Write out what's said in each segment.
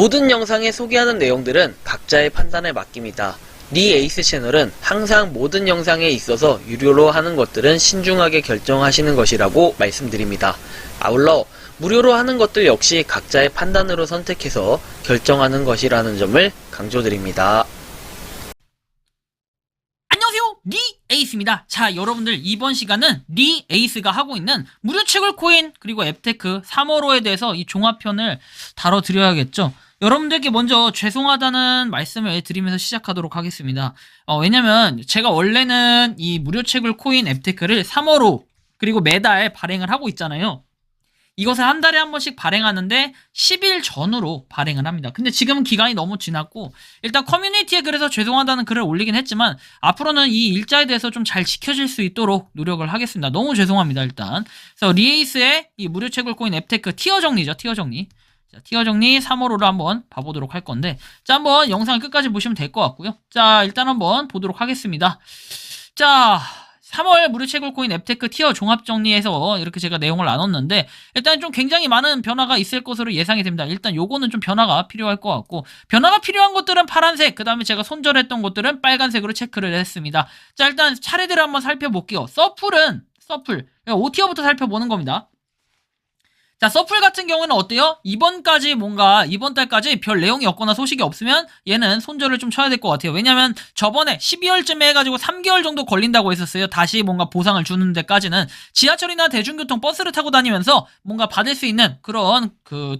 모든 영상에 소개하는 내용들은 각자의 판단에 맡깁니다. 니 에이스 채널은 항상 모든 영상에 있어서 유료로 하는 것들은 신중하게 결정하시는 것이라고 말씀드립니다. 아울러 무료로 하는 것들 역시 각자의 판단으로 선택해서 결정하는 것이라는 점을 강조드립니다. 안녕하세요, 니 에이스입니다. 자, 여러분들 이번 시간은 니 에이스가 하고 있는 무료 채굴 코인 그리고 앱테크 3월호에 대해서 이 종합편을 다뤄드려야겠죠. 여러분들께 먼저 죄송하다는 말씀을 드리면서 시작하도록 하겠습니다. 왜냐면 제가 원래는 이 무료 채굴 코인 앱테크를 3월호 그리고 매달 발행을 하고 있잖아요. 이것을 한 달에 한 번씩 발행하는데 10일 전후로 발행을 합니다. 근데 지금은 기간이 너무 지났고 일단 커뮤니티에 그래서 죄송하다는 글을 올리긴 했지만 앞으로는 이 일자에 대해서 좀 잘 지켜질 수 있도록 노력을 하겠습니다. 너무 죄송합니다. 일단 그래서 리에이스의 이 무료 채굴 코인 앱테크 티어 정리죠. 티어 정리. 자, 티어 정리 3월호로 한번 봐보도록 할 건데 자, 한번 영상을 끝까지 보시면 될 것 같고요. 자, 일단 한번 보도록 하겠습니다. 자, 3월 무료 채굴 코인 앱테크 티어 종합 정리해서 이렇게 제가 내용을 나눴는데 일단 좀 굉장히 많은 변화가 있을 것으로 예상이 됩니다. 일단 요거는 좀 변화가 필요할 것 같고 변화가 필요한 것들은 파란색, 그 다음에 제가 손절했던 것들은 빨간색으로 체크를 했습니다. 자, 일단 차례대로 한번 살펴볼게요. 서플은 서플 5티어부터 살펴보는 겁니다. 자, 서플 같은 경우는 어때요? 이번 달까지 별 내용이 없거나 소식이 없으면 얘는 손절을 좀 쳐야 될 것 같아요. 왜냐면 저번에 12월쯤에 해가지고 3개월 정도 걸린다고 했었어요. 다시 뭔가 보상을 주는 데까지는. 지하철이나 대중교통 버스를 타고 다니면서 뭔가 받을 수 있는 그런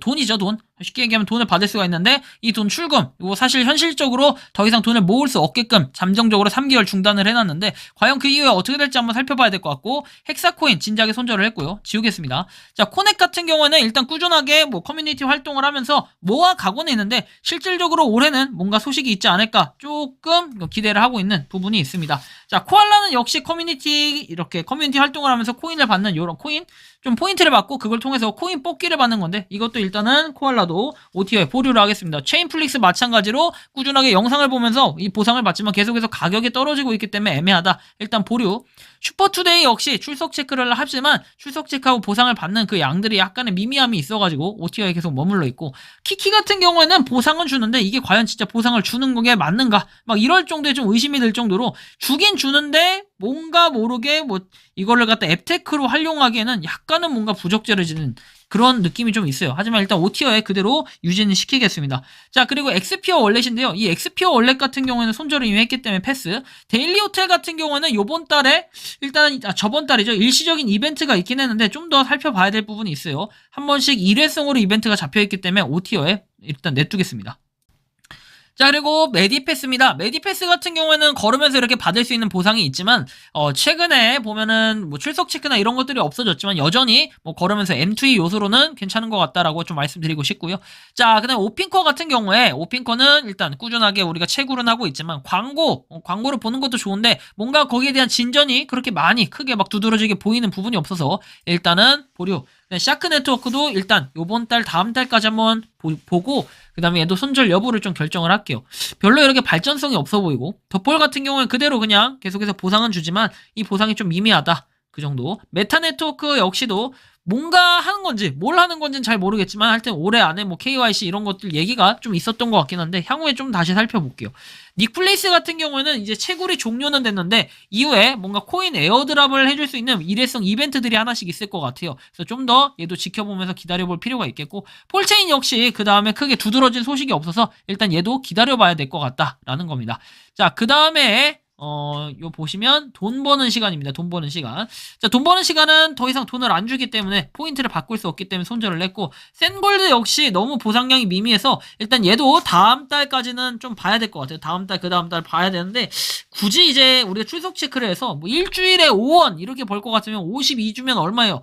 돈이죠, 돈. 쉽게 얘기하면 돈을 받을 수가 있는데 이 돈 출금, 이거 사실 현실적으로 더 이상 돈을 모을 수 없게끔 잠정적으로 3개월 중단을 해놨는데 과연 그 이후에 어떻게 될지 한번 살펴봐야 될 것 같고 헥사코인 진작에 손절을 했고요. 지우겠습니다. 자, 코넥 같은 경우에는 일단 꾸준하게 커뮤니티 활동을 하면서 모아 가고는 있는데 실질적으로 올해는 뭔가 소식이 있지 않을까 조금 기대를 하고 있는 부분이 있습니다. 자, 코알라는 역시 이렇게 커뮤니티 활동을 하면서 코인을 받는 요런 코인 좀 포인트를 받고 그걸 통해서 코인 뽑기를 받는 건데 이것도 일단은 코알라도 OTO에 보류를 하겠습니다. 체인플릭스 마찬가지로 꾸준하게 영상을 보면서 이 보상을 받지만 계속해서 가격이 떨어지고 있기 때문에 애매하다. 일단 보류. 슈퍼투데이 역시 출석 체크를 하지만 출석 체크하고 보상을 받는 그 양들이 약간의 미미함이 있어가지고 OTO에 계속 머물러 있고 키키 같은 경우에는 보상은 주는데 이게 과연 진짜 보상을 주는 게 맞는가 막 이럴 정도의 좀 의심이 들 정도로 주긴 주는데 뭔가 모르게 이거를 갖다 앱테크로 활용하기에는 약간은 뭔가 부적절해지는 그런 느낌이 좀 있어요. 하지만 일단 OTO에 그대로 유지는 시키겠습니다. 자, 그리고 엑스피어 월렛인데요. 이 엑스피어 월렛 같은 경우에는 손절을 이미 했기 때문에 패스. 데일리 호텔 같은 경우에는 요번 달에 저번 달이죠. 일시적인 이벤트가 있긴 했는데 좀 더 살펴봐야 될 부분이 있어요. 한 번씩 일회성으로 이벤트가 잡혀있기 때문에 OTO에 일단 냅두겠습니다. 자, 그리고 메디패스입니다. 메디패스 같은 경우에는 걸으면서 이렇게 받을 수 있는 보상이 있지만 최근에 보면은 출석 체크나 이런 것들이 없어졌지만 여전히 걸으면서 M2E 요소로는 괜찮은 것 같다라고 좀 말씀드리고 싶고요. 자, 그다음 오핀커 같은 경우에 오핀커는 일단 꾸준하게 우리가 채굴은 하고 있지만 광고를 보는 것도 좋은데 뭔가 거기에 대한 진전이 그렇게 많이 크게 막 두드러지게 보이는 부분이 없어서 일단은 보류. 샤크 네트워크도 일단 요번 달 다음 달까지 한번 보고 그 다음에 얘도 손절 여부를 좀 결정을 할게요. 별로 이렇게 발전성이 없어 보이고 덧볼 같은 경우는 그대로 그냥 계속해서 보상은 주지만 이 보상이 좀 미미하다. 그 정도. 메타 네트워크 역시도 뭔가 하는 건지 뭘 하는 건지는 잘 모르겠지만 하여튼 올해 안에 KYC 이런 것들 얘기가 좀 있었던 것 같긴 한데 향후에 좀 다시 살펴볼게요. 닉플레이스 같은 경우에는 이제 채굴이 종료는 됐는데 이후에 뭔가 코인 에어드랍을 해줄 수 있는 일회성 이벤트들이 하나씩 있을 것 같아요. 그래서 좀 더 얘도 지켜보면서 기다려볼 필요가 있겠고 폴체인 역시 그 다음에 크게 두드러진 소식이 없어서 일단 얘도 기다려봐야 될 것 같다라는 겁니다. 자, 그 다음에 요 보시면 돈 버는 시간입니다. 돈 버는 시간. 자, 돈 버는 시간은 더 이상 돈을 안 주기 때문에 포인트를 바꿀 수 없기 때문에 손절을 했고 센골드 역시 너무 보상량이 미미해서 일단 얘도 다음 달까지는 좀 봐야 될 것 같아요. 다음 달, 그 다음 달 봐야 되는데 굳이 이제 우리가 출석 체크를 해서 일주일에 5원 이렇게 벌 것 같으면 52주면 얼마예요?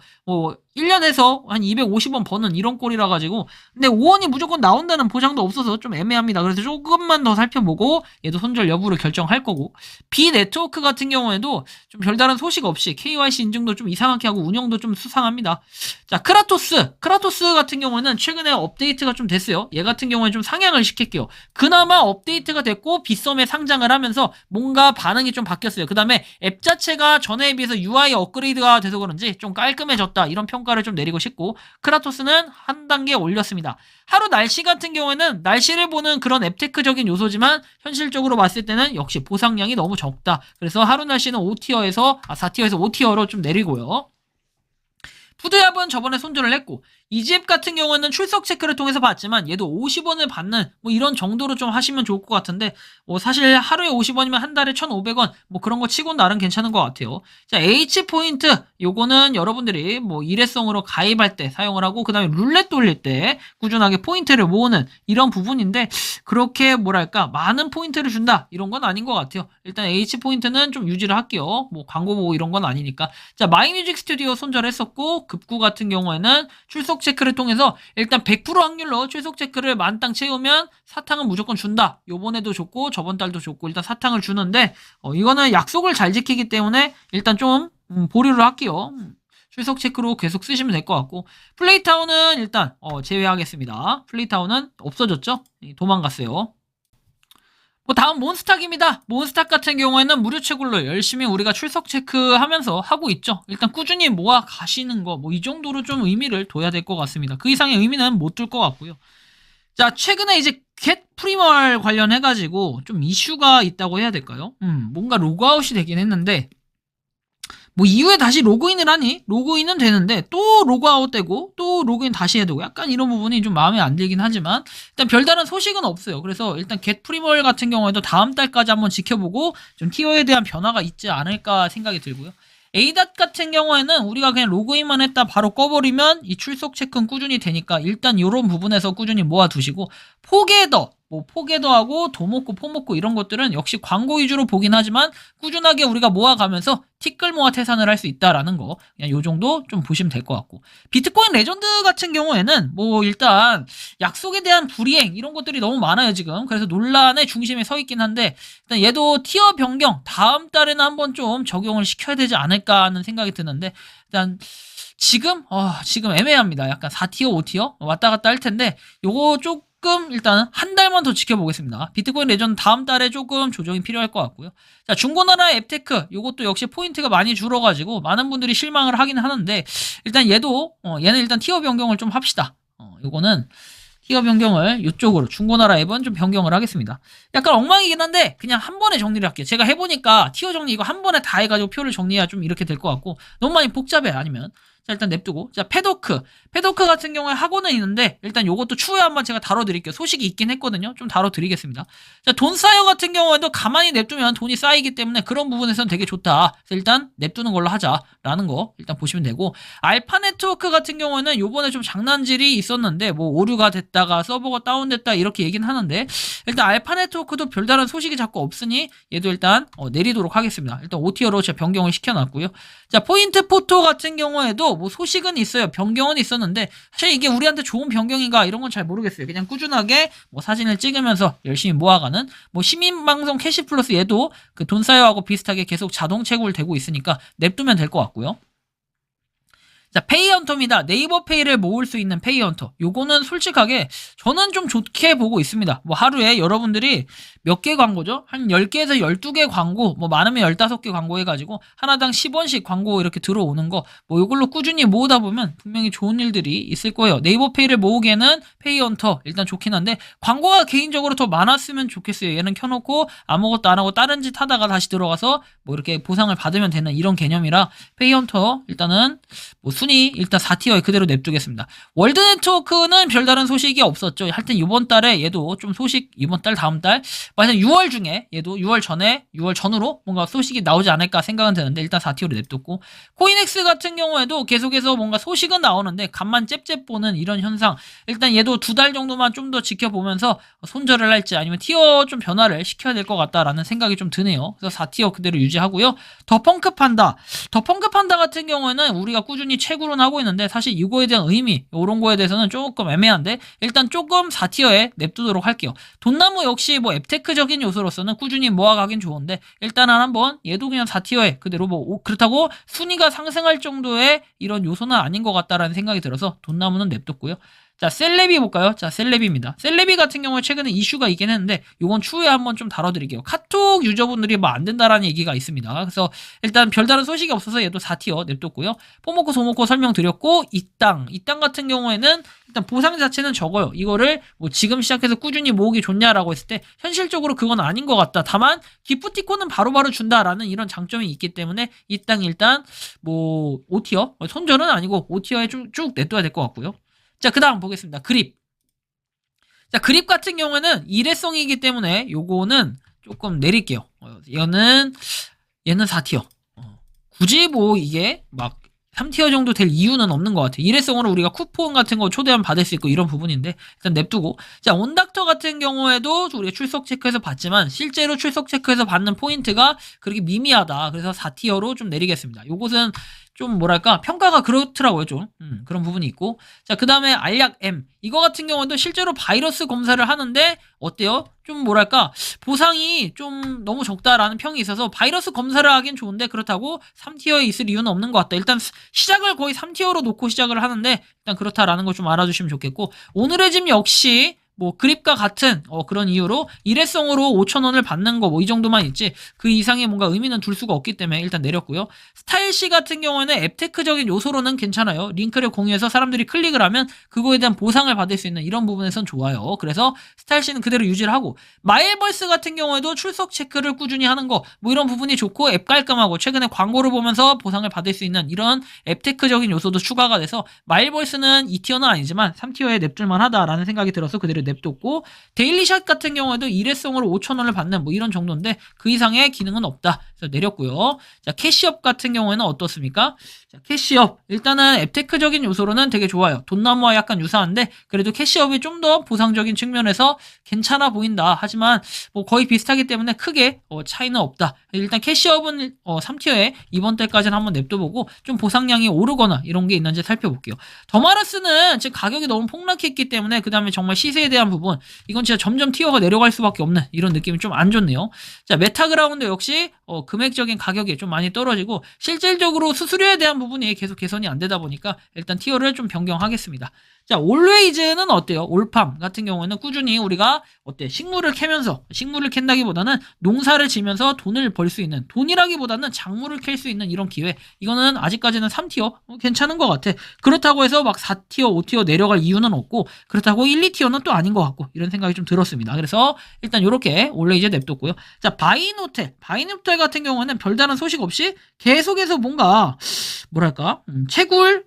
1년에서 한 250원 버는 이런 꼴이라 가지고 근데 5원이 무조건 나온다는 보장도 없어서 좀 애매합니다. 그래서 조금만 더 살펴보고 얘도 손절 여부를 결정할 거고 B 네트워크 같은 경우에도 좀 별다른 소식 없이 KYC 인증도 좀 이상하게 하고 운영도 좀 수상합니다. 자, 크라토스 같은 경우에는 최근에 업데이트가 좀 됐어요. 얘 같은 경우에 좀 상향을 시킬게요. 그나마 업데이트가 됐고 빗썸에 상장을 하면서 뭔가 반응이 좀 바뀌었어요. 그 다음에 앱 자체가 전에에 비해서 UI 업그레이드가 돼서 그런지 좀 깔끔해졌다, 이런 평가를 좀 내리고 싶고, 크라토스는 한 단계 올렸습니다. 하루 날씨 같은 경우에는 날씨를 보는 그런 앱테크적인 요소지만 현실적으로 봤을 때는 역시 보상량이 너무 적다. 그래서 하루 날씨는 4티어에서 5티어로 좀 내리고요. 푸드앱은 저번에 손절을 했고, 이지앱 같은 경우는 출석 체크를 통해서 봤지만 얘도 50원을 받는 뭐 이런 정도로 좀 하시면 좋을 것 같은데, 사실 하루에 50원이면 한 달에 1,500원 뭐 그런 거 치곤 나름 괜찮은 것 같아요. 자, H포인트 요거는 여러분들이 뭐 일회성으로 가입할 때 사용을 하고, 그 다음에 룰렛 돌릴 때 꾸준하게 포인트를 모으는 이런 부분인데, 그렇게 뭐랄까 많은 포인트를 준다 이런 건 아닌 것 같아요. 일단 H포인트는 좀 유지를 할게요. 뭐 광고 보고 이런 건 아니니까. 자, 마이뮤직 스튜디오 손절했었고, 급구 같은 경우에는 출석 체크를 통해서 일단 100% 확률로 출석 체크를 만땅 채우면 사탕은 무조건 준다. 요번에도 줬고 저번 달도 줬고 일단 사탕을 주는데, 이거는 약속을 잘 지키기 때문에 일단 좀 보류를 할게요. 출석 체크로 계속 쓰시면 될 것 같고, 플레이타운은 일단 제외하겠습니다. 플레이타운은 없어졌죠? 도망갔어요. 뭐 다음 몬스탁입니다. 몬스탁 같은 경우에는 무료 채굴로 열심히 우리가 출석 체크하면서 하고 있죠. 일단 꾸준히 모아 가시는 거 뭐 이 정도로 좀 의미를 둬야 될 것 같습니다. 그 이상의 의미는 못 둘 것 같고요. 자, 최근에 이제 겟 프리멀 관련해가지고 좀 이슈가 있다고 해야 될까요? 뭔가 로그아웃이 되긴 했는데, 뭐 이후에 다시 로그인을 하니 로그인은 되는데 또 로그아웃 되고 또 로그인 다시 해야 되고, 약간 이런 부분이 좀 마음에 안 들긴 하지만 일단 별다른 소식은 없어요. 그래서 일단 겟 프리멀 같은 경우에도 다음 달까지 한번 지켜보고 좀 티어에 대한 변화가 있지 않을까 생각이 들고요. 에이닷 같은 경우에는 우리가 그냥 로그인만 했다 바로 꺼버리면 이 출석 체크는 꾸준히 되니까 일단 이런 부분에서 꾸준히 모아두시고, 포게더하고 도모코, 포모코 이런 것들은 역시 광고 위주로 보긴 하지만 꾸준하게 우리가 모아가면서 티끌 모아 태산을 할 수 있다라는 거, 그냥 요 정도 좀 보시면 될 것 같고, 비트코인 레전드 같은 경우에는 뭐 일단 약속에 대한 불이행 이런 것들이 너무 많아요 지금. 그래서 논란의 중심에 서 있긴 한데, 일단 얘도 티어 변경 다음 달에는 한번 좀 적용을 시켜야 되지 않을까 하는 생각이 드는데, 일단 지금 애매합니다. 약간 4티어 5티어 왔다 갔다 할 텐데, 요거 조금 일단은 한 달만 더 지켜보겠습니다. 비트코인 레전드 다음 달에 조금 조정이 필요할 것 같고요. 자, 중고나라 앱테크 요것도 역시 포인트가 많이 줄어가지고 많은 분들이 실망을 하긴 하는데, 일단 얘는 일단 티어 변경을 좀 합시다. 요거는 티어 변경을 이쪽으로 중고나라 앱은 좀 변경을 하겠습니다. 약간 엉망이긴 한데 그냥 한 번에 정리를 할게요. 제가 해보니까 티어 정리 이거 한 번에 다 해가지고 표를 정리해야 좀 이렇게 될 것 같고, 너무 많이 복잡해 아니면. 자, 일단 냅두고, 자, 패도크 같은 경우에 하고는 있는데 일단 요것도 추후에 한번 제가 다뤄드릴게요. 소식이 있긴 했거든요. 좀 다뤄드리겠습니다. 자, 돈 쌓여 같은 경우에도 가만히 냅두면 돈이 쌓이기 때문에 그런 부분에서는 되게 좋다. 그래서 일단 냅두는 걸로 하자라는 거 일단 보시면 되고, 알파 네트워크 같은 경우에는 요번에 좀 장난질이 있었는데 뭐 오류가 됐다가 서버가 다운됐다 이렇게 얘기는 하는데, 일단 알파 네트워크도 별다른 소식이 자꾸 없으니 얘도 일단 내리도록 하겠습니다. 일단 5티어로 제가 변경을 시켜놨고요. 자, 포인트 포토 같은 경우에도 뭐 소식은 있어요. 변경은 있었는데 사실 이게 우리한테 좋은 변경인가 이런 건 잘 모르겠어요. 그냥 꾸준하게 뭐 사진을 찍으면서 열심히 모아가는 뭐 시민방송 캐시 플러스, 얘도 그 돈 쌓여하고 비슷하게 계속 자동 채굴되고 있으니까 냅두면 될 것 같고요. 자, 페이헌터입니다. 네이버 페이를 모을 수 있는 페이헌터. 요거는 솔직하게 저는 좀 좋게 보고 있습니다. 뭐 하루에 여러분들이 몇 개 광고죠? 한 10개에서 12개 광고, 뭐 많으면 15개 광고 해가지고 하나당 10원씩 광고 이렇게 들어오는 거, 뭐 요걸로 꾸준히 모으다 보면 분명히 좋은 일들이 있을 거예요. 네이버 페이를 모으기에는 페이헌터 일단 좋긴 한데, 광고가 개인적으로 더 많았으면 좋겠어요. 얘는 켜놓고 아무것도 안 하고 다른 짓 하다가 다시 들어가서 뭐 이렇게 보상을 받으면 되는 이런 개념이라, 페이헌터 일단은 뭐 순위 일단 4티어에 그대로 냅두겠습니다. 월드 네트워크는 별다른 소식이 없었죠. 하여튼 이번 달에 얘도 좀 소식, 이번 달 다음 달 하여튼 6월 중에 얘도 6월 전으로 뭔가 소식이 나오지 않을까 생각은 드는데 일단 4티어로 냅뒀고, 코인엑스 같은 경우에도 계속해서 뭔가 소식은 나오는데 간만 잽잽 보는 이런 현상, 일단 얘도 2달 정도만 좀 더 지켜보면서 손절을 할지 아니면 티어 좀 변화를 시켜야 될 것 같다라는 생각이 좀 드네요. 그래서 4티어 그대로 유지하고요. 더 펑크 판다 같은 경우에는 우리가 꾸준히 채굴은 하고 있는데 사실 이거에 대한 의미 이런 거에 대해서는 조금 애매한데 일단 조금 4티어에 냅두도록 할게요. 돈나무 역시 뭐 앱테크적인 요소로서는 꾸준히 모아가긴 좋은데 일단은 한번 얘도 그냥 4티어에 그대로 뭐 그렇다고 순위가 상승할 정도의 이런 요소는 아닌 것 같다라는 생각이 들어서 돈나무는 냅뒀고요. 자, 셀레비 볼까요? 자, 셀레비입니다. 셀레비 같은 경우에 최근에 이슈가 있긴 했는데 요건 추후에 한번 좀 다뤄드릴게요. 카톡 유저분들이 뭐 안 된다라는 얘기가 있습니다. 그래서 일단 별다른 소식이 없어서 얘도 4티어 냅뒀고요. 뽀모코 소모코 설명드렸고 이 땅 같은 경우에는 일단 보상 자체는 적어요. 이거를 뭐 지금 시작해서 꾸준히 모으기 좋냐라고 했을 때 현실적으로 그건 아닌 것 같다. 다만 기프티콘은 바로바로 준다라는 이런 장점이 있기 때문에 이 땅 일단 뭐 5티어 손절은 아니고 5티어에 쭉 냅둬야 될 것 같고요. 자, 그 다음 보겠습니다. 그립. 자, 그립 같은 경우에는 일회성이기 때문에 요거는 조금 내릴게요. 얘는 4티어. 굳이 뭐 이게 막 3티어 정도 될 이유는 없는 것 같아요. 일회성으로 우리가 쿠폰 같은 거 초대하면 받을 수 있고 이런 부분인데 일단 냅두고. 자, 온닥터 같은 경우에도 우리가 출석 체크해서 봤지만 실제로 출석 체크해서 받는 포인트가 그렇게 미미하다. 그래서 4티어로 좀 내리겠습니다. 요것은 좀 뭐랄까 평가가 그렇더라고요. 좀 그런 부분이 있고. 자, 그 다음에 알약 M 이거 같은 경우도 실제로 바이러스 검사를 하는데 어때요? 좀 뭐랄까 보상이 좀 너무 적다라는 평이 있어서 바이러스 검사를 하긴 좋은데 그렇다고 3티어에 있을 이유는 없는 것 같다. 일단 시작을 거의 3티어로 놓고 시작을 하는데 일단 그렇다라는 걸 좀 알아주시면 좋겠고, 오늘의 짐 역시 뭐 그립과 같은 그런 이유로 일회성으로 5,000원을 받는 거 뭐 이 정도만 있지 그 이상의 뭔가 의미는 둘 수가 없기 때문에 일단 내렸고요. 스타일C 같은 경우에는 앱테크적인 요소로는 괜찮아요. 링크를 공유해서 사람들이 클릭을 하면 그거에 대한 보상을 받을 수 있는 이런 부분에선 좋아요. 그래서 스타일C는 그대로 유지를 하고, 마일벌스 같은 경우에도 출석 체크를 꾸준히 하는 거 뭐 이런 부분이 좋고 앱 깔끔하고 최근에 광고를 보면서 보상을 받을 수 있는 이런 앱테크적인 요소도 추가가 돼서 마일벌스는 2티어는 아니지만 3티어에 냅둘만 하다라는 생각이 들어서 그대로 냅뒀고, 데일리샷 같은 경우에도 일회성으로 5,000원을 받는 뭐 이런 정도인데 그 이상의 기능은 없다. 그래서 내렸고요. 자, 캐시업 같은 경우에는 어떻습니까? 자, 캐시업 일단은 앱테크적인 요소로는 되게 좋아요. 돈나무와 약간 유사한데 그래도 캐시업이 좀 더 보상적인 측면에서 괜찮아 보인다. 하지만 뭐 거의 비슷하기 때문에 크게 차이는 없다. 일단 캐시업은 3티어에 이번 달까지는 한번 냅둬보고 좀 보상량이 오르거나 이런 게 있는지 살펴볼게요. 더마르스는 지금 가격이 너무 폭락했기 때문에 그 다음에 정말 시세에 대한 부분 이건 진짜 점점 티어가 내려갈 수밖에 없는 이런 느낌이 좀 안 좋네요. 자, 메타그라운드 역시 금액적인 가격이 좀 많이 떨어지고 실질적으로 수수료에 대한 부분이 계속 개선이 안 되다 보니까 일단 티어를 좀 변경하겠습니다. 자, 올웨이즈는 어때요? 올팜 같은 경우에는 꾸준히 우리가 식물을 캐면서, 식물을 캔다기보다는 농사를 지면서 돈을 벌 수 있는, 돈이라기보다는 작물을 캘 수 있는 이런 기회. 이거는 아직까지는 3티어 괜찮은 것 같아. 그렇다고 해서 막 4티어 5티어 내려갈 이유는 없고 그렇다고 1, 2티어는 또 아닌 것 같고 이런 생각이 좀 들었습니다. 그래서 일단 요렇게 원래 이제 냅뒀고요. 자, 바이노텔 같은 경우에는 별다른 소식 없이 계속해서 뭔가 뭐랄까 채굴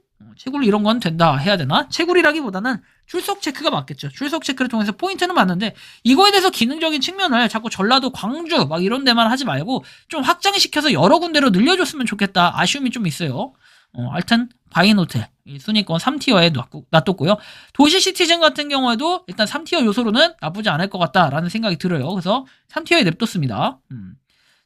이런 건 된다 해야 되나? 채굴이라기보다는 출석 체크가 맞겠죠. 출석 체크를 통해서 포인트는 맞는데 이거에 대해서 기능적인 측면을 자꾸 전라도, 광주 막 이런 데만 하지 말고 좀 확장시켜서 여러 군데로 늘려줬으면 좋겠다. 아쉬움이 좀 있어요. 하여튼 바이노텔 순위권 3티어에 놔뒀고요. 도시시티즌 같은 경우에도 일단 3티어 요소로는 나쁘지 않을 것 같다라는 생각이 들어요. 그래서 3티어에 냅뒀습니다.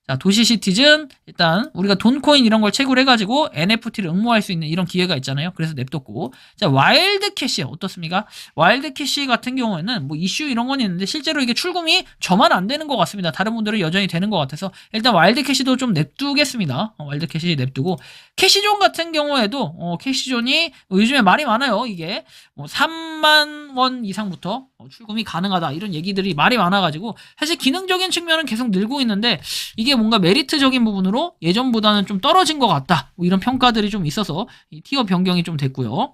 자, 도시시티즌 일단 우리가 돈코인 이런 걸 채굴해가지고 NFT를 응모할 수 있는 이런 기회가 있잖아요. 그래서 냅뒀고, 자, 와일드캐시 어떻습니까? 와일드캐시 같은 경우에는 뭐 이슈 이런 건 있는데 실제로 이게 출금이 저만 안 되는 것 같습니다. 다른 분들은 여전히 되는 것 같아서 일단 와일드캐시도 좀 냅두겠습니다. 와일드캐시 냅두고, 캐시존 같은 경우에도 캐시존이 요즘에 말이 많아요. 이게 뭐 3만 원 이상부터 출금이 가능하다 이런 얘기들이 말이 많아가지고 사실 기능적인 측면은 계속 늘고 있는데 이게 뭔가 메리트적인 부분으로 예전보다는 좀 떨어진 것 같다 뭐 이런 평가들이 좀 있어서 이 티어 변경이 좀 됐고요.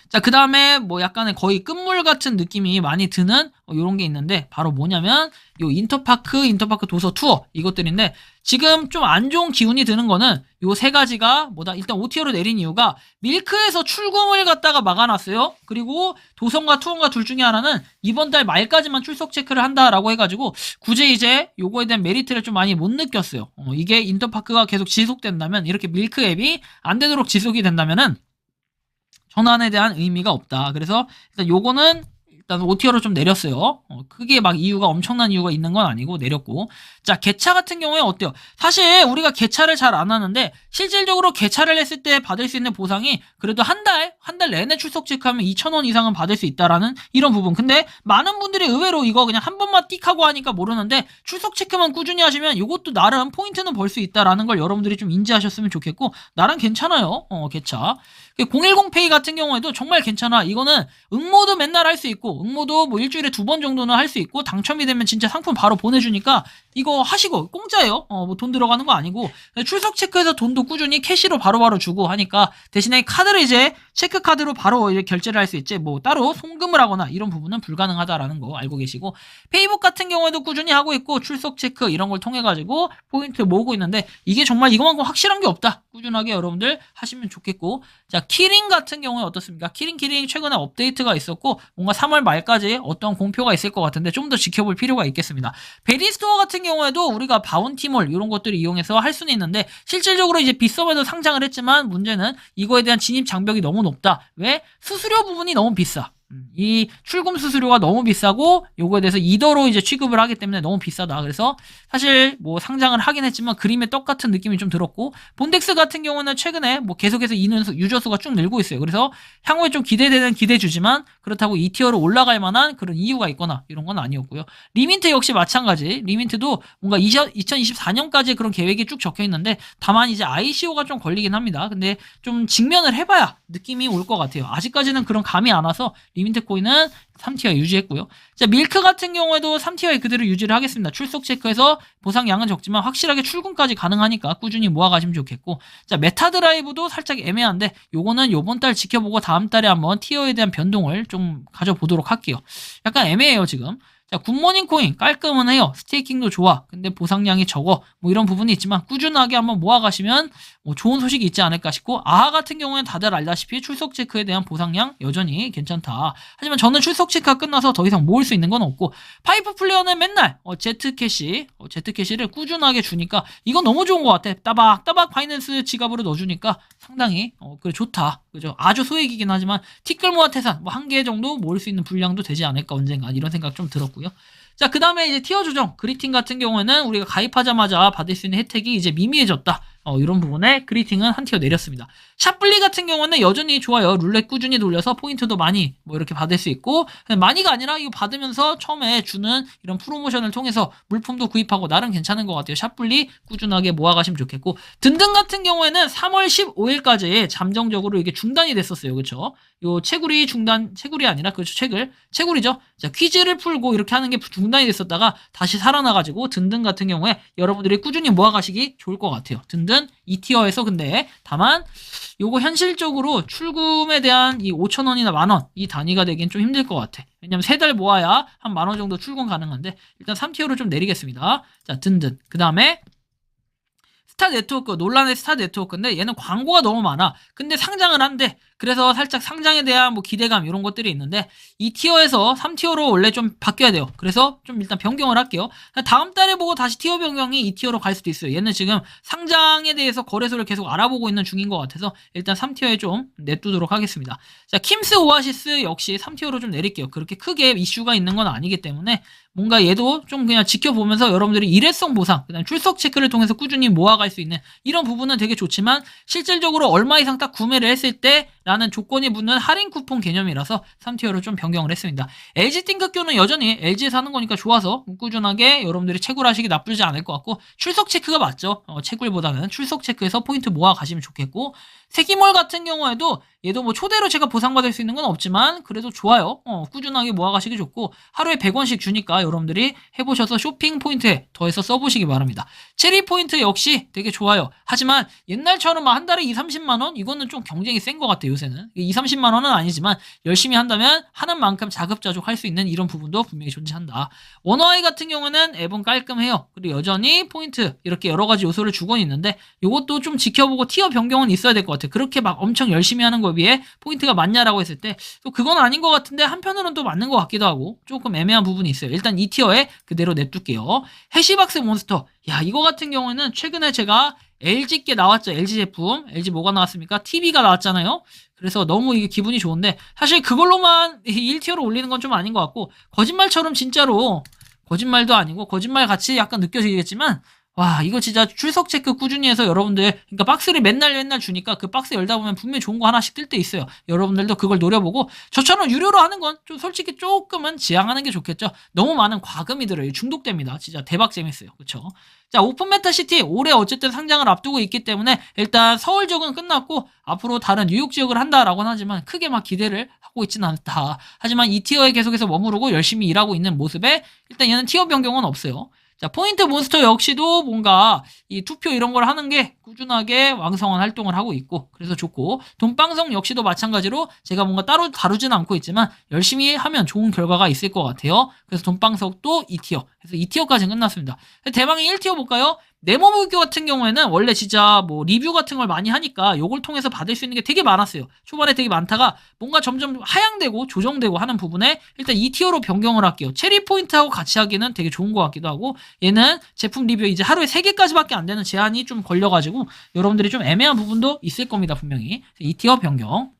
자, 그 다음에 뭐 약간의 거의 끝물 같은 느낌이 많이 드는 요런 게 있는데 바로 뭐냐면 요 인터파크 도서 투어 이것들인데, 지금 좀 안 좋은 기운이 드는 거는 요 세 가지가 뭐다. 일단 5티어로 내린 이유가 밀크에서 출금을 갖다가 막아놨어요. 그리고 도성과 투어가 둘 중에 하나는 이번 달 말까지만 출석 체크를 한다라고 해가지고 굳이 이제 요거에 대한 메리트를 좀 많이 못 느꼈어요. 이게 인터파크가 계속 지속된다면, 이렇게 밀크 앱이 안 되도록 지속이 된다면은 전환에 대한 의미가 없다. 그래서 일단 요거는 일단 5티어로 좀 내렸어요. 크게 막 이유가 엄청난 이유가 있는 건 아니고 내렸고. 자, 개차 같은 경우에 어때요? 사실 우리가 개차를 잘 안 하는데 실질적으로 개차를 했을 때 받을 수 있는 보상이 그래도 한 달 내내 출석 체크하면 2,000원 이상은 받을 수 있다라는 이런 부분. 근데 많은 분들이 의외로 이거 그냥 한 번만 띡 하고 하니까 모르는데 출석 체크만 꾸준히 하시면 이것도 나름 포인트는 벌 수 있다라는 걸 여러분들이 좀 인지하셨으면 좋겠고, 나름 괜찮아요. 개차. 010페이 같은 경우에도 정말 괜찮아. 이거는 응모도 맨날 할 수 있고, 응모도 뭐 일주일에 2번 정도는 할 수 있고, 당첨이 되면 진짜 상품 바로 보내주니까 이거 하시고, 공짜예요. 뭐 돈 들어가는 거 아니고, 출석 체크해서 돈도 꾸준히 캐시로 바로바로 주고 하니까, 대신에 카드를 이제 체크 카드로 바로 이제 결제를 할 수 있지, 뭐 따로 송금을 하거나 이런 부분은 불가능하다라는 거 알고 계시고, 페이북 같은 경우에도 꾸준히 하고 있고, 출석 체크 이런 걸 통해 가지고 포인트 모으고 있는데, 이게 정말 이거만큼 확실한 게 없다. 꾸준하게 여러분들 하시면 좋겠고. 자, 키링 같은 경우에 어떻습니까? 키링 최근에 업데이트가 있었고, 뭔가 3월 말까지 어떤 공표가 있을 것 같은데 좀 더 지켜볼 필요가 있겠습니다. 베리스토어 같은 경우에도 우리가 바운티몰 이런 것들을 이용해서 할 수는 있는데, 실질적으로 이제 빗썸에도 상장을 했지만 문제는 이거에 대한 진입 장벽이 너무 높다. 왜? 수수료 부분이 너무 비싸. 이 출금 수수료가 너무 비싸고, 요거에 대해서 이더로 이제 취급을 하기 때문에 너무 비싸다. 그래서 사실 뭐 상장을 하긴 했지만 그림의 떡 같은 느낌이 좀 들었고, 본덱스 같은 경우는 최근에 뭐 계속해서 유저 수가 쭉 늘고 있어요. 그래서 향후에 좀 기대되는 기대주지만 그렇다고 2티어로 올라갈 만한 그런 이유가 있거나 이런 건 아니었고요. 리민트 역시 마찬가지. 리민트도 뭔가 2024년까지 그런 계획이 쭉 적혀 있는데, 다만 이제 ICO가 좀 걸리긴 합니다. 근데 좀 직면을 해봐야 느낌이 올 것 같아요. 아직까지는 그런 감이 안 와서 리민트 코인은 3티어 유지했고요. 자, 밀크 같은 경우에도 3티어에 그대로 유지를 하겠습니다. 출석 체크해서 보상량은 적지만 확실하게 출금까지 가능하니까 꾸준히 모아가시면 좋겠고, 자, 메타 드라이브도 살짝 애매한데 요거는 요번 달 지켜보고 다음 달에 한번 티어에 대한 변동을 좀 가져보도록 할게요. 약간 애매해요 지금. 자, 굿모닝 코인 깔끔은 해요. 스테이킹도 좋아. 근데 보상량이 적어. 뭐 이런 부분이 있지만 꾸준하게 한번 모아가시면 뭐 좋은 소식이 있지 않을까 싶고, 아하 같은 경우에는 다들 알다시피 출석 체크에 대한 보상량 여전히 괜찮다. 하지만 저는 출석 체크가 끝나서 더 이상 모을 수 있는 건 없고, 파이프 플레이어는 맨날 제트캐시를 꾸준하게 주니까 이건 너무 좋은 것 같아. 따박따박 바이낸스 지갑으로 넣어주니까 상당히 그래 좋다. 그죠? 아주 소액이긴 하지만 티끌 모아 태산 뭐 한 개 정도 모을 수 있는 분량도 되지 않을까 언젠가, 이런 생각 좀 들었고요. 자, 그 다음에 이제 티어 조정 그리팅 같은 경우에는 우리가 가입하자마자 받을 수 있는 혜택이 이제 미미해졌다. 이런 부분에 그리팅은 한 티어 내렸습니다. 샷블리 같은 경우는 여전히 좋아요. 룰렛 꾸준히 돌려서 포인트도 많이 뭐 이렇게 받을 수 있고, 많이가 아니라 이거 받으면서 처음에 주는 이런 프로모션을 통해서 물품도 구입하고 나름 괜찮은 것 같아요. 샷블리 꾸준하게 모아가시면 좋겠고, 든든 같은 경우에는 3월 15일까지 잠정적으로 이게 중단이 됐었어요. 그렇죠? 요 채굴이 아니라 그렇죠. 채굴이죠. 자, 퀴즈를 풀고 이렇게 하는 게 중단이 됐었다가 다시 살아나가지고, 든든 같은 경우에 여러분들이 꾸준히 모아가시기 좋을 것 같아요. 든든 2티어에서. 근데 다만 요거 현실적으로 출금에 대한 이 5,000원이나 만원 이 단위가 되긴 좀 힘들 것 같아. 왜냐면 3달 모아야 한 만원 정도 출금 가능한데, 일단 3티어로 좀 내리겠습니다. 자, 든든. 그 다음에 스타 네트워크, 논란의 스타 네트워크인데 얘는 광고가 너무 많아. 근데 상장을 한대. 그래서 살짝 상장에 대한 뭐 기대감 이런 것들이 있는데, 2티어에서 3티어로 원래 좀 바뀌어야 돼요. 그래서 좀 일단 변경을 할게요. 다음 달에 보고 다시 티어 변경이 2티어로 갈 수도 있어요. 얘는 지금 상장에 대해서 거래소를 계속 알아보고 있는 중인 것 같아서 일단 3티어에 좀 냅두도록 하겠습니다. 자, 킴스 오아시스 역시 3티어로 좀 내릴게요. 그렇게 크게 이슈가 있는 건 아니기 때문에 뭔가 얘도 좀 그냥 지켜보면서 여러분들이 일회성 보상, 그다음 출석 체크를 통해서 꾸준히 모아갈 수 있는 이런 부분은 되게 좋지만, 실질적으로 얼마 이상 딱 구매를 했을 때 라는 조건이 붙는 할인 쿠폰 개념이라서 3티어로 좀 변경을 했습니다. LG 띵크교는 여전히 LG에서 하는 거니까 좋아서 꾸준하게 여러분들이 채굴하시기 나쁘지 않을 것 같고, 출석 체크가 맞죠. 채굴보다는 출석 체크에서 포인트 모아 가시면 좋겠고, 세기몰 같은 경우에도 얘도 뭐 초대로 제가 보상받을 수 있는 건 없지만 그래도 좋아요. 꾸준하게 모아가시기 좋고, 하루에 100원씩 주니까 여러분들이 해보셔서 쇼핑 포인트에 더해서 써보시기 바랍니다. 체리 포인트 역시 되게 좋아요. 하지만 옛날처럼 한 달에 2-30만원? 이거는 좀 경쟁이 센 것 같아요. 요새는 2-30만원은 아니지만 열심히 한다면 하는 만큼 자급자족 할 수 있는 이런 부분도 분명히 존재한다. 원어아이 같은 경우는 앱은 깔끔해요. 그리고 여전히 포인트 이렇게 여러가지 요소를 주곤 있는데, 이것도 좀 지켜보고 티어 변경은 있어야 될 것 같아요. 그렇게 막 엄청 열심히 하는 거에 비해 포인트가 맞냐라고 했을 때 또 그건 아닌 것 같은데, 한편으로는 또 맞는 것 같기도 하고 조금 애매한 부분이 있어요. 일단 2티어에 그대로 냅둘게요. 해시박스 몬스터, 야, 이거 같은 경우는 최근에 제가 LG께 나왔죠. LG 제품. LG 뭐가 나왔습니까? TV가 나왔잖아요. 그래서 너무 이게 기분이 좋은데 사실 그걸로만 1티어로 올리는 건 좀 아닌 것 같고 거짓말처럼 진짜로 거짓말도 아니고 거짓말 같이 약간 느껴지겠지만 와 이거 진짜 출석 체크 꾸준히 해서 여러분들 그러니까 박스를 맨날 주니까 그 박스 열다 보면 분명히 좋은 거 하나씩 뜰 때 있어요. 여러분들도 그걸 노려보고 저처럼 유료로 하는 건 좀 솔직히 조금은 지양하는 게 좋겠죠. 너무 많은 과금이 들어요. 중독됩니다. 진짜 대박 재밌어요. 그쵸? 자 오픈 메타시티 올해 어쨌든 상장을 앞두고 있기 때문에 일단 서울 지역은 끝났고 앞으로 다른 뉴욕 지역을 한다라고는 하지만 크게 막 기대를 하고 있지는 않다. 하지만 이 티어에 계속해서 머무르고 열심히 일하고 있는 모습에 일단 얘는 티어 변경은 없어요. 자, 포인트 몬스터 역시도 뭔가 이 투표 이런 걸 하는 게 꾸준하게 왕성한 활동을 하고 있고 그래서 좋고 돈방송 역시도 마찬가지로 제가 뭔가 따로 다루지는 않고 있지만 열심히 하면 좋은 결과가 있을 것 같아요. 그래서 돈방석도 2티어 그래서 2티어까지는 끝났습니다. 대망의 1티어 볼까요? 네모무기 같은 경우에는 원래 진짜 뭐 리뷰 같은 걸 많이 하니까 요걸 통해서 받을 수 있는 게 되게 많았어요. 초반에 되게 많다가 뭔가 점점 하향되고 조정되고 하는 부분에 일단 2티어로 변경을 할게요. 체리 포인트하고 같이 하기는 되게 좋은 것 같기도 하고 얘는 제품 리뷰 이제 하루에 3개까지밖에 안 되는 제한이 좀 걸려가지고 여러분들이 좀 애매한 부분도 있을 겁니다. 분명히 2티어 변경.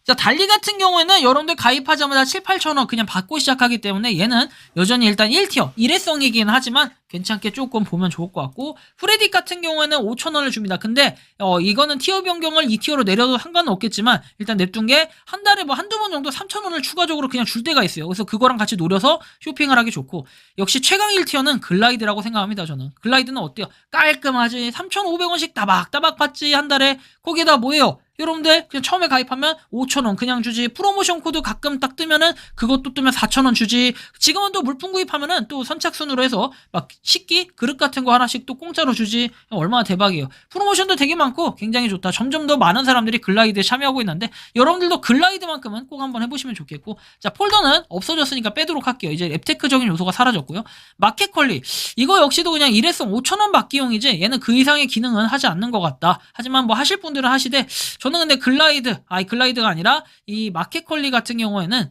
자, 달리 같은 경우에는 여러분들 가입하자마자 7, 8천원 그냥 받고 시작하기 때문에 얘는 여전히 일단 1티어, 일회성이긴 하지만 괜찮게 조금 보면 좋을 것 같고 프레딕 같은 경우에는 5천원을 줍니다. 근데 이거는 티어 변경을 2티어로 내려도 상관은 없겠지만 일단 냅둔 게 한 달에 뭐 한두 번 정도 3천원을 추가적으로 그냥 줄 때가 있어요. 그래서 그거랑 같이 노려서 쇼핑을 하기 좋고 역시 최강 1티어는 글라이드라고 생각합니다. 저는 글라이드는 어때요? 깔끔하지 3,500원씩 따박따박 받지 한 달에 거기에다 뭐예요? 여러분들 그냥 처음에 가입하면 5,000원 그냥 주지 프로모션 코드 가끔 딱 뜨면은 그것도 뜨면 4,000원 주지 지금은 또 물품 구입하면은 또 선착순으로 해서 막 식기 그릇 같은 거 하나씩 또 공짜로 주지 얼마나 대박이에요. 프로모션도 되게 많고 굉장히 좋다. 점점 더 많은 사람들이 글라이드에 참여하고 있는데 여러분들도 글라이드만큼은 꼭 한번 해보시면 좋겠고 자 폴더는 없어졌으니까 빼도록 할게요. 이제 앱테크적인 요소가 사라졌고요. 마켓 컬리 이거 역시도 그냥 일회성 5,000원 받기용이지 얘는 그 이상의 기능은 하지 않는 것 같다. 하지만 뭐 하실 분들은 하시되 저는 근데 글라이드가 아니라 이 마켓컬리 같은 경우에는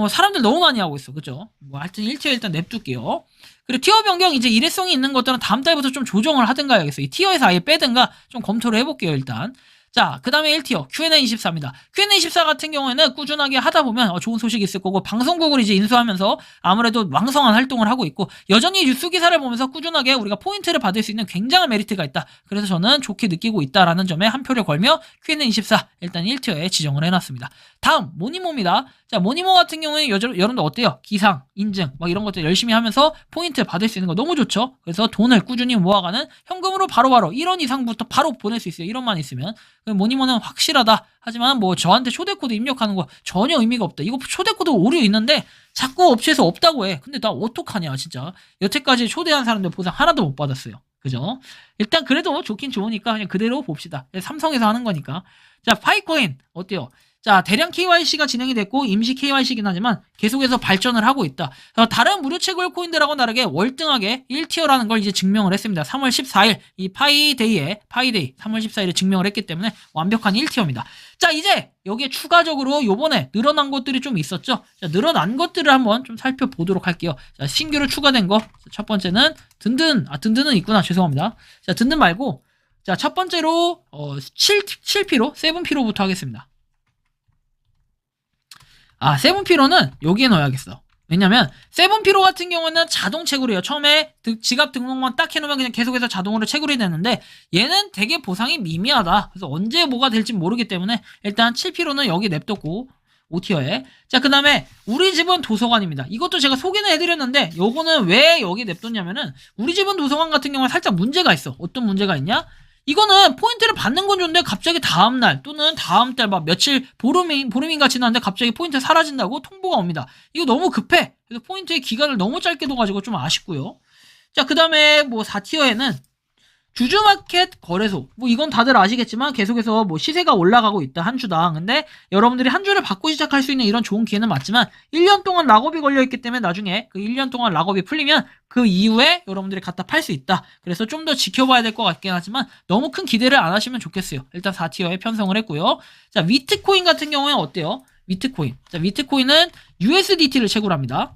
사람들 너무 많이 하고 있어. 그죠? 뭐 하여튼 1티어 일단 냅둘게요. 그리고 티어 변경 이제 일회성이 있는 것들은 다음 달부터 좀 조정을 하든가 해야겠어요. 이 티어에서 아예 빼든가 좀 검토를 해볼게요, 일단. 자, 그 다음에 1티어 Q&A24입니다. Q&A24 같은 경우에는 꾸준하게 하다 보면 좋은 소식이 있을 거고 방송국을 이제 인수하면서 아무래도 왕성한 활동을 하고 있고 여전히 뉴스 기사를 보면서 꾸준하게 우리가 포인트를 받을 수 있는 굉장한 메리트가 있다. 그래서 저는 좋게 느끼고 있다라는 점에 한 표를 걸며 Q&A24 일단 1티어에 지정을 해놨습니다. 다음 모니모입니다. 자, 모니모 같은 경우에 여러분들 어때요? 기상, 인증 막 이런 것들 열심히 하면서 포인트 받을 수 있는 거 너무 좋죠? 그래서 돈을 꾸준히 모아가는 현금으로 바로바로 1원 이상부터 바로 보낼 수 있어요. 1원만 있으면. 모니모는 확실하다. 하지만 뭐 저한테 초대코드 입력하는 거 전혀 의미가 없다. 이거 초대코드 오류 있는데 자꾸 업체에서 없다고 해. 근데 나 어떡하냐 진짜. 여태까지 초대한 사람들 보상 하나도 못 받았어요. 그죠? 일단 그래도 좋긴 좋으니까 그냥 그대로 봅시다. 삼성에서 하는 거니까. 자, 파이코인 어때요? 자, 대량 KYC가 진행이 됐고 임시 KYC이긴 하지만 계속해서 발전을 하고 있다. 다른 무료 채굴 코인들하고 다르게 월등하게 1티어라는 걸 이제 증명을 했습니다. 3월 14일 이 파이데이 3월 14일에 증명을 했기 때문에 완벽한 1티어입니다. 자, 이제 여기에 추가적으로 요번에 늘어난 것들이 좀 있었죠. 자, 늘어난 것들을 한번 좀 살펴보도록 할게요. 자, 신규로 추가된 거. 첫 번째는 든든은 있구나. 죄송합니다. 자, 든든 말고 자, 첫 번째로 7피로, 7피로부터 하겠습니다. 세븐피로는 여기에 넣어야겠어. 왜냐면 세븐피로 같은 경우는 자동 채굴이에요. 처음에 지갑 등록만 딱 해놓으면 그냥 계속해서 자동으로 채굴이 되는데 얘는 되게 보상이 미미하다. 그래서 언제 뭐가 될지 모르기 때문에 일단 7피로는 여기 냅뒀고 5티어에 자, 그 다음에 우리 집은 도서관입니다. 이것도 제가 소개는 해드렸는데 요거는 왜 여기 냅뒀냐면은 우리 집은 도서관 같은 경우는 살짝 문제가 있어. 어떤 문제가 있냐? 이거는 포인트를 받는 건 좋은데 갑자기 다음날 또는 다음달 막 며칠 보름인가 지났는데 갑자기 포인트 사라진다고 통보가 옵니다. 이거 너무 급해. 그래서 포인트의 기간을 너무 짧게 둬가지고 좀 아쉽고요. 자, 그 다음에 뭐 4티어에는 주주마켓 거래소 뭐 이건 다들 아시겠지만 계속해서 뭐 시세가 올라가고 있다 한 주당. 근데 여러분들이 한 주를 받고 시작할 수 있는 이런 좋은 기회는 맞지만 1년 동안 락업이 걸려있기 때문에 나중에 그 1년 동안 락업이 풀리면 그 이후에 여러분들이 갖다 팔 수 있다. 그래서 좀 더 지켜봐야 될 것 같긴 하지만 너무 큰 기대를 안 하시면 좋겠어요. 일단 4티어에 편성을 했고요. 자, 위트코인 같은 경우에는 어때요? 위트코인. 자, 위트코인은 USDT를 채굴합니다.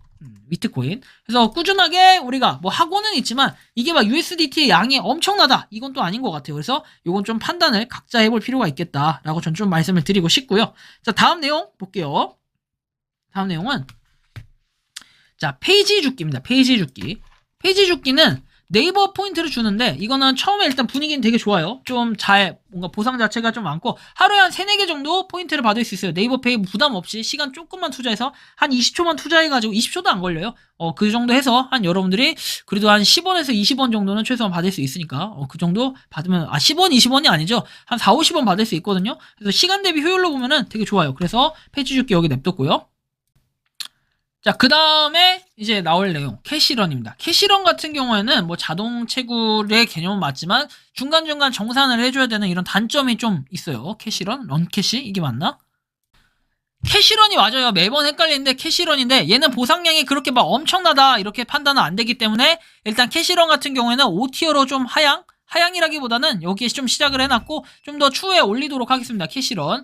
위트코인. 그래서 꾸준하게 우리가 뭐 하고는 있지만 이게 막 USDT의 양이 엄청나다. 이건 또 아닌 것 같아요. 그래서 이건 좀 판단을 각자 해볼 필요가 있겠다라고 전 좀 말씀을 드리고 싶고요. 자, 다음 내용 볼게요. 다음 내용은 자, 페이지 줍기입니다. 페이지 줍기. 페이지 줍기는 네이버 포인트를 주는데 이거는 처음에 일단 분위기는 되게 좋아요. 좀 잘 뭔가 보상 자체가 좀 많고 하루에 한 3, 4개 정도 포인트를 받을 수 있어요. 네이버 페이 부담 없이 시간 조금만 투자해서 한 20초만 투자해가지고 20초도 안 걸려요. 그 정도 해서 한 여러분들이 그래도 한 10원에서 20원 정도는 최소한 받을 수 있으니까 그 정도 받으면 10원, 20원이 아니죠. 한 4, 50원 받을 수 있거든요. 그래서 시간 대비 효율로 보면은 되게 좋아요. 그래서 페이지 줍기 여기 냅뒀고요. 자, 그 다음에 이제 나올 내용, 캐시런입니다. 캐시런 같은 경우에는 뭐 자동 채굴의 개념은 맞지만 중간중간 정산을 해줘야 되는 이런 단점이 좀 있어요. 캐시런? 런캐시? 이게 맞나? 캐시런이 맞아요. 매번 헷갈리는데 캐시런인데 얘는 보상량이 그렇게 막 엄청나다 이렇게 판단은 안 되기 때문에 일단 캐시런 같은 경우에는 5티어로 좀 하향이라기보다는 여기에 좀 시작을 해놨고 좀 더 추후에 올리도록 하겠습니다. 캐시런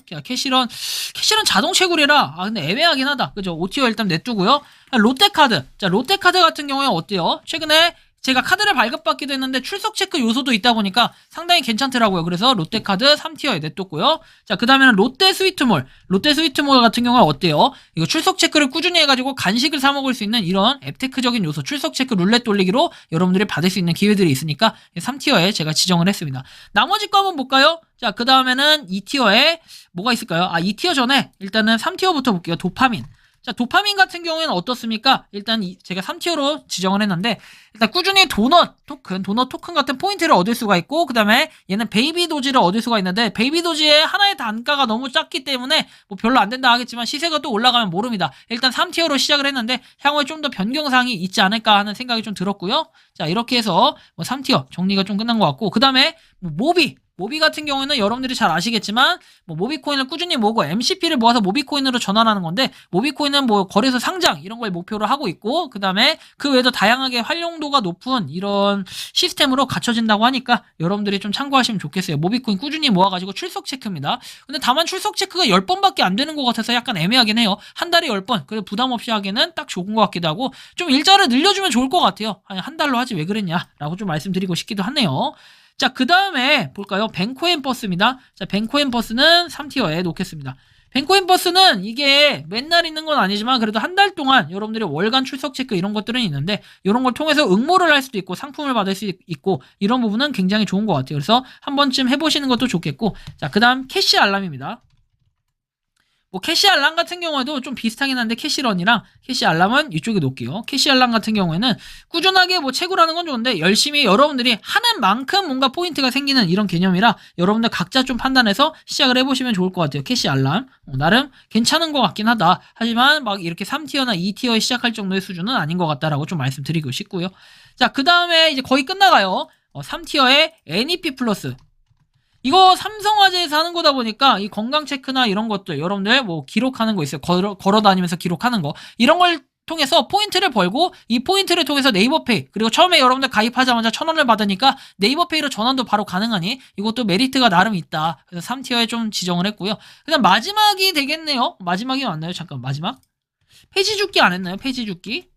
자동 채굴이라 근데 애매하긴 하다. 그죠? 5티어 일단 냅두고요. 롯데카드. 자, 롯데카드 같은 경우에 어때요? 최근에 제가 카드를 발급받기도 했는데 출석 체크 요소도 있다 보니까 상당히 괜찮더라고요. 그래서 롯데카드 3티어에 냅뒀고요. 자, 그 다음에는 롯데 스위트몰. 롯데 스위트몰 같은 경우는 어때요? 이거 출석 체크를 꾸준히 해가지고 간식을 사 먹을 수 있는 이런 앱테크적인 요소, 출석 체크 룰렛 돌리기로 여러분들이 받을 수 있는 기회들이 있으니까 3티어에 제가 지정을 했습니다. 나머지 거 한번 볼까요? 자, 그 다음에는 2티어에 뭐가 있을까요? 2티어 전에 일단은 3티어부터 볼게요. 도파민. 자, 도파민 같은 경우에는 어떻습니까? 일단 제가 3티어로 지정을 했는데 일단 꾸준히 도넛 토큰 같은 포인트를 얻을 수가 있고 그 다음에 얘는 베이비 도지를 얻을 수가 있는데 베이비 도지의 하나의 단가가 너무 작기 때문에 뭐 별로 안 된다 하겠지만 시세가 또 올라가면 모릅니다. 일단 3티어로 시작을 했는데 향후에 좀 더 변경사항이 있지 않을까 하는 생각이 좀 들었고요. 자, 이렇게 해서 뭐 3티어 정리가 좀 끝난 것 같고 그 다음에 뭐 모비 같은 경우에는 여러분들이 잘 아시겠지만 뭐 모비코인을 꾸준히 모으고 MCP를 모아서 모비코인으로 전환하는 건데 모비코인은 뭐 거래소 상장 이런 걸 목표로 하고 있고 그 다음에 그 외에도 다양하게 활용도가 높은 이런 시스템으로 갖춰진다고 하니까 여러분들이 좀 참고하시면 좋겠어요. 모비코인 꾸준히 모아가지고 출석 체크입니다. 근데 다만 출석 체크가 10번밖에 안 되는 것 같아서 약간 애매하긴 해요. 한 달에 10번 그래도 부담 없이 하기에는 딱 좋은 것 같기도 하고 좀 일자를 늘려주면 좋을 것 같아요. 아니, 한 달로 하지 왜 그랬냐 라고 좀 말씀드리고 싶기도 하네요. 자, 그 다음에 볼까요? 뱅코앤 버스입니다. 자, 뱅코앤 버스는 3티어에 놓겠습니다. 뱅코앤 버스는 이게 맨날 있는 건 아니지만 그래도 한 달 동안 여러분들이 월간 출석 체크 이런 것들은 있는데 이런 걸 통해서 응모를 할 수도 있고 상품을 받을 수 있고 이런 부분은 굉장히 좋은 것 같아요. 그래서 한 번쯤 해보시는 것도 좋겠고 자, 그 다음 캐시 알람입니다. 뭐 캐시 알람 같은 경우에도 좀 비슷하긴 한데 캐시런이랑 캐시 알람은 이쪽에 놓을게요. 캐시 알람 같은 경우에는 꾸준하게 뭐 채굴하는 건 좋은데 열심히 여러분들이 하는 만큼 뭔가 포인트가 생기는 이런 개념이라 여러분들 각자 좀 판단해서 시작을 해보시면 좋을 것 같아요. 캐시 알람 나름 괜찮은 것 같긴 하다. 하지만 막 이렇게 3티어나 2티어에 시작할 정도의 수준은 아닌 것 같다라고 좀 말씀드리고 싶고요. 자, 그 다음에 이제 거의 끝나가요. 3티어에 NEP 플러스. 이거 삼성화재에서 하는 거다 보니까 이 건강 체크나 이런 것들 여러분들 뭐 기록하는 거 있어요. 걸어 다니면서 기록하는 거 이런 걸 통해서 포인트를 벌고 이 포인트를 통해서 네이버페이 그리고 처음에 여러분들 가입하자마자 1,000원을 받으니까 네이버페이로 전환도 바로 가능하니 이것도 메리트가 나름 있다. 그래서 3티어에 좀 지정을 했고요. 그다음 마지막이 되겠네요. 마지막이 맞나요? 잠깐 마지막 페이지 줍기 안 했나요? 페이지 줍기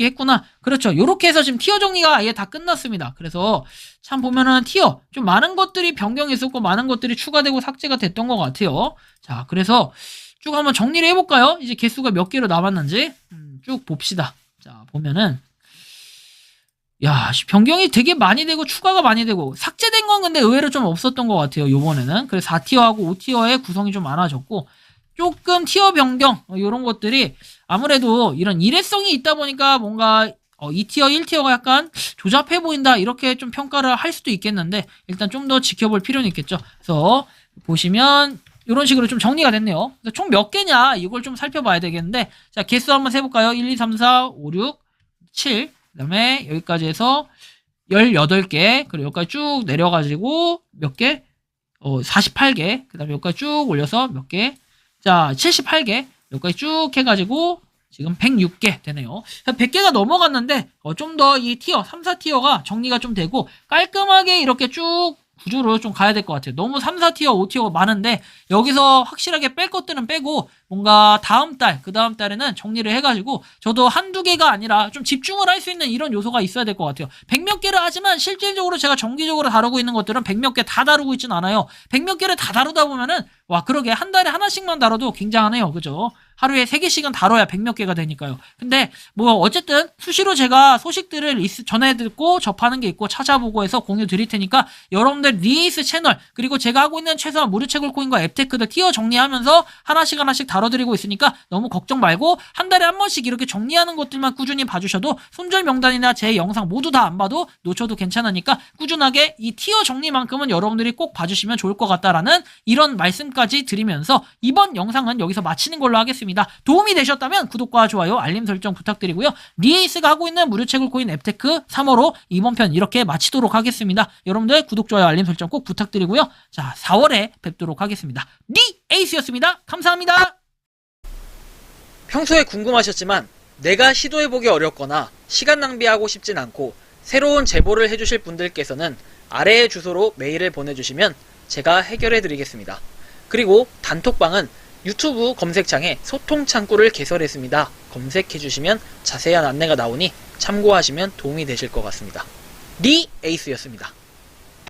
했구나. 그렇죠. 요렇게 해서 지금 티어 정리가 아예 다 끝났습니다. 그래서 참 보면은 티어 좀 많은 것들이 변경이 있었고 많은 것들이 추가되고 삭제가 됐던 것 같아요. 자, 그래서 쭉 한번 정리를 해볼까요? 이제 개수가 몇 개로 남았는지 쭉 봅시다. 자, 보면은 야, 변경이 되게 많이 되고 추가가 많이 되고 삭제된 건 근데 의외로 좀 없었던 것 같아요. 요번에는. 그래서 4티어하고 5티어의 구성이 좀 많아졌고 조금 티어 변경 이런 것들이 아무래도 이런 일회성이 있다 보니까 뭔가 2티어, 1티어가 약간 조잡해 보인다 이렇게 좀 평가를 할 수도 있겠는데 일단 좀 더 지켜볼 필요는 있겠죠. 그래서 보시면 이런 식으로 좀 정리가 됐네요. 총 몇 개냐 이걸 좀 살펴봐야 되겠는데 자, 개수 한번 세볼까요? 1, 2, 3, 4, 5, 6, 7 그 다음에 여기까지 해서 18개 그리고 여기까지 쭉 내려가지고 몇 개? 48개 그 다음에 여기까지 쭉 올려서 몇 개? 자, 78개 여기까지 쭉 해가지고 지금 106개 되네요. 100개가 넘어갔는데 좀 더 이 티어 3, 4티어가 정리가 좀 되고 깔끔하게 이렇게 쭉 구조로 좀 가야 될 것 같아요. 너무 3, 4티어, 5티어가 많은데 여기서 확실하게 뺄 것들은 빼고 뭔가 다음 달, 그 다음 달에는 정리를 해가지고 저도 한두 개가 아니라 좀 집중을 할 수 있는 이런 요소가 있어야 될 것 같아요. 100몇 개를 하지만 실질적으로 제가 정기적으로 다루고 있는 것들은 100몇 개 다 다루고 있진 않아요. 100몇 개를 다 다루다 보면은 와 그러게 한 달에 하나씩만 다뤄도 굉장하네요. 그죠? 하루에 3개씩은 다뤄야 100몇 개가 되니까요. 근데 뭐 어쨌든 수시로 제가 소식들을 전해 듣고 접하는 게 있고 찾아보고 해서 공유 드릴 테니까 여러분들 리에이스 채널 그리고 제가 하고 있는 최소한 무료채굴 코인과 앱테크들 티어 정리하면서 하나씩 다뤄드리고 있으니까 너무 걱정 말고 한 달에 한 번씩 이렇게 정리하는 것들만 꾸준히 봐주셔도 손절 명단이나 제 영상 모두 다 안 봐도 놓쳐도 괜찮으니까 꾸준하게 이 티어 정리만큼은 여러분들이 꼭 봐주시면 좋을 것 같다라는 이런 말씀까지 드리면서 이번 영상은 여기서 마치는 걸로 하겠습니다. 도움이 되셨다면 구독과 좋아요, 알림 설정 부탁드리고요. 리에이스가 하고 있는 무료채굴 코인 앱테크 3호로 이번 편 이렇게 마치도록 하겠습니다. 여러분들 구독, 좋아요, 알림 설정 꼭 부탁드리고요. 자, 4월에 뵙도록 하겠습니다. 리에이스였습니다. 감사합니다. 평소에 궁금하셨지만 내가 시도해보기 어렵거나 시간 낭비하고 싶진 않고 새로운 제보를 해주실 분들께서는 아래의 주소로 메일을 보내주시면 제가 해결해드리겠습니다. 그리고 단톡방은 유튜브 검색창에 소통 창구를 개설했습니다. 검색해주시면 자세한 안내가 나오니 참고하시면 도움이 되실 것 같습니다. 리에이스였습니다.